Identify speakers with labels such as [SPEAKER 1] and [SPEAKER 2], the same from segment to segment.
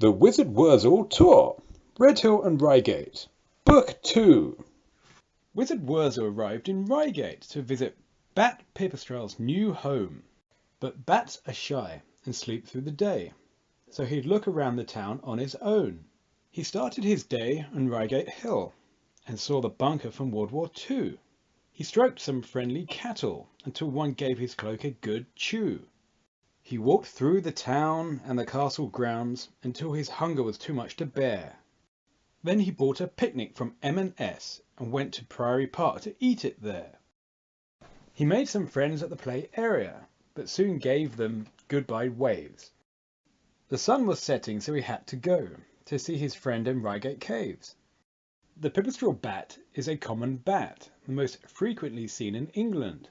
[SPEAKER 1] The Wizard Werzal Tour, Redhill and Reigate, Book 2. Wizard Werzal arrived in Reigate to visit Bat Pipistrelle's new home. But bats are shy and sleep through the day, so he'd look around the town on his own. He started his day on Reigate Hill and saw the bunker from World War II. He stroked some friendly cattle until one gave his cloak a good chew. He walked through the town and the castle grounds until his hunger was too much to bear. Then he bought a picnic from M&S and went to Priory Park to eat it there. He made some friends at the play area, but soon gave them goodbye waves. The sun was setting, so he had to go to see his friend in Reigate Caves. The pipistrelle bat is a common bat, the most frequently seen in England.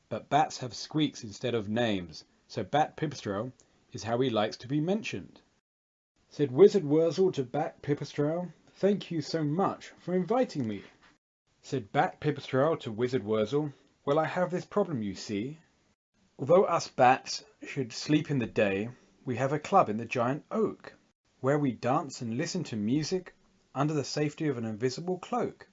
[SPEAKER 1] But bats have squeaks instead of names, so Bat Pipistrelle is how he likes to be mentioned. Said Wizard Werzal to Bat Pipistrelle, "Thank you so much for inviting me." Said Bat Pipistrelle to Wizard Werzal, "Well, I have this problem, you see. Although us bats should sleep in the day, we have a club in the giant oak, where we dance and listen to music under the safety of an invisible cloak.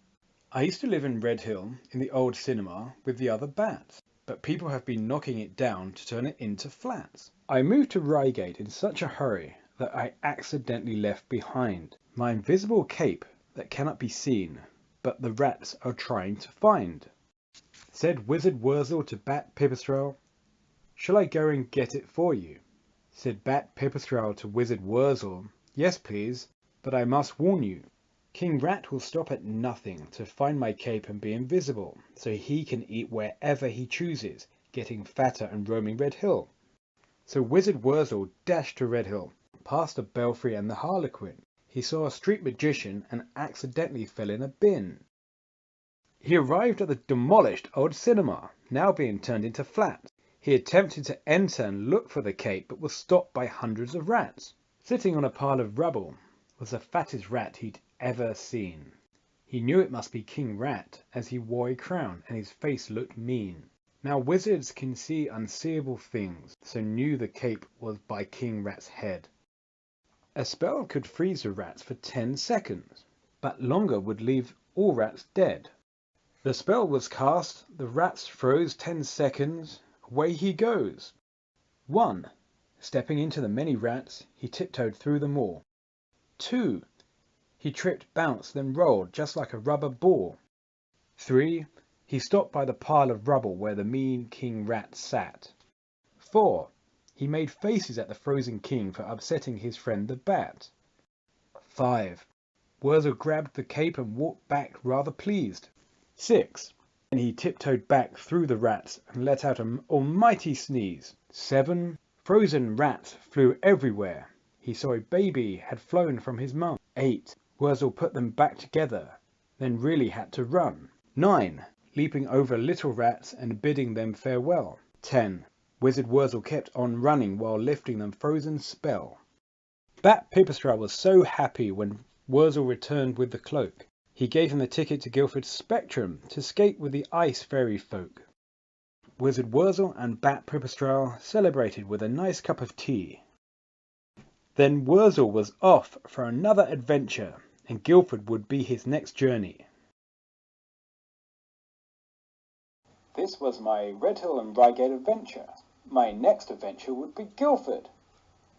[SPEAKER 1] I used to live in Redhill in the old cinema with the other bats, but people have been knocking it down to turn it into flats. I moved to Reigate in such a hurry that I accidentally left behind my invisible cape that cannot be seen, but the rats are trying to find." Said Wizard Werzal to Bat Pipistrelle, "Shall I go and get it for you?" Said Bat Pipistrelle to Wizard Werzal, "Yes, please, but I must warn you. King Rat will stop at nothing to find my cape and be invisible, so he can eat wherever he chooses, getting fatter and roaming Redhill." So Wizard Werzal dashed to Redhill, past the Belfry and the Harlequin. He saw a street magician and accidentally fell in a bin. He arrived at the demolished old cinema, now being turned into flats. He attempted to enter and look for the cape, but was stopped by hundreds of rats. Sitting on a pile of rubble was the fattest rat he'd ever seen. He knew it must be King Rat, as he wore a crown and his face looked mean. Now wizards can see unseeable things, so knew the cape was by King Rat's head. A spell could freeze the rats for 10 seconds, but longer would leave all rats dead. The spell was cast, the rats froze 10 seconds, away he goes. 1. Stepping into the many rats, he tiptoed through them all. 2. He tripped, bounced, then rolled just like a rubber ball. 3. He stopped by the pile of rubble where the mean King Rat sat. 4. He made faces at the frozen king for upsetting his friend the bat. 5. Werzal grabbed the cape and walked back rather pleased. 6. And he tiptoed back through the rats and let out an almighty sneeze. 7. Frozen rats flew everywhere. He saw a baby had flown from his mum. 8. Werzal put them back together, then really had to run. 9. Leaping over little rats and bidding them farewell. 10. Wizard Werzal kept on running while lifting them frozen spell. Bat Pipistrelle was so happy when Werzal returned with the cloak. He gave him the ticket to Guildford's Spectrum to skate with the ice fairy folk. Wizard Werzal and Bat Pipistrelle celebrated with a nice cup of tea. Then Werzal was off for another adventure, and Guildford would be his next journey. This was my Redhill and Reigate adventure. My next adventure would be Guildford.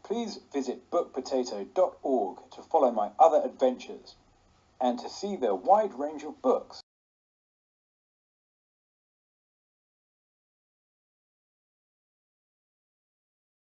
[SPEAKER 1] Please visit BookPotato.org to follow my other adventures and to see their wide range of books.